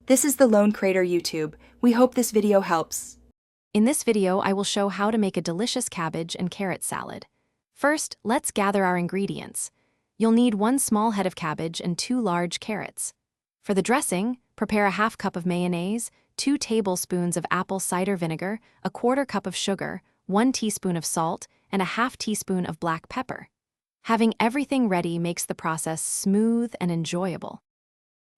This is the Lone Crater YouTube. We hope this video helps. In this video, I will show how to make a delicious cabbage and carrot salad. First, let's gather our ingredients. You'll need 1 small head of cabbage and 2 large carrots. For the dressing, prepare a ½ cup of mayonnaise, 2 tablespoons of apple cider vinegar, a 1/4 cup of sugar, 1 teaspoon of salt, and a ½ teaspoon of black pepper. Having everything ready makes the process smooth and enjoyable.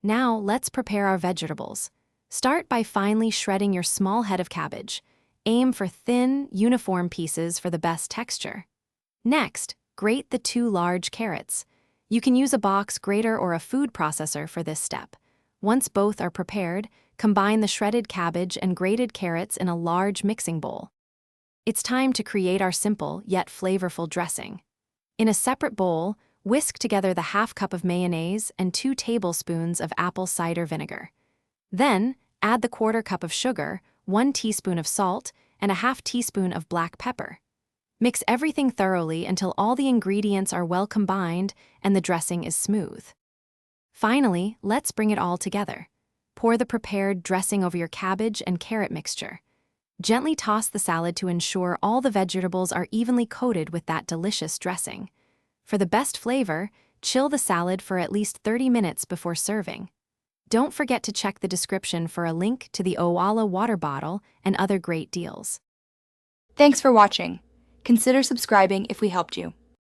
Now, let's prepare our vegetables. Start by finely shredding your small head of cabbage. Aim for thin, uniform pieces for the best texture. Next, grate the 2 large carrots. You can use a box grater or a food processor for this step. Once both are prepared, combine the shredded cabbage and grated carrots in a large mixing bowl. It's time to create our simple yet flavorful dressing. In a separate bowl, whisk together the ½ cup of mayonnaise and 2 tablespoons of apple cider vinegar. Then, add the 1/4 cup of sugar, 1 teaspoon of salt, and a ½ teaspoon of black pepper. Mix everything thoroughly until all the ingredients are well combined and the dressing is smooth. Finally, let's bring it all together. Pour the prepared dressing over your cabbage and carrot mixture. Gently toss the salad to ensure all the vegetables are evenly coated with that delicious dressing. For the best flavor, chill the salad for at least 30 minutes before serving. Don't forget to check the description for a link to the Owala water bottle and other great deals. Thanks for watching. Consider subscribing if we helped you.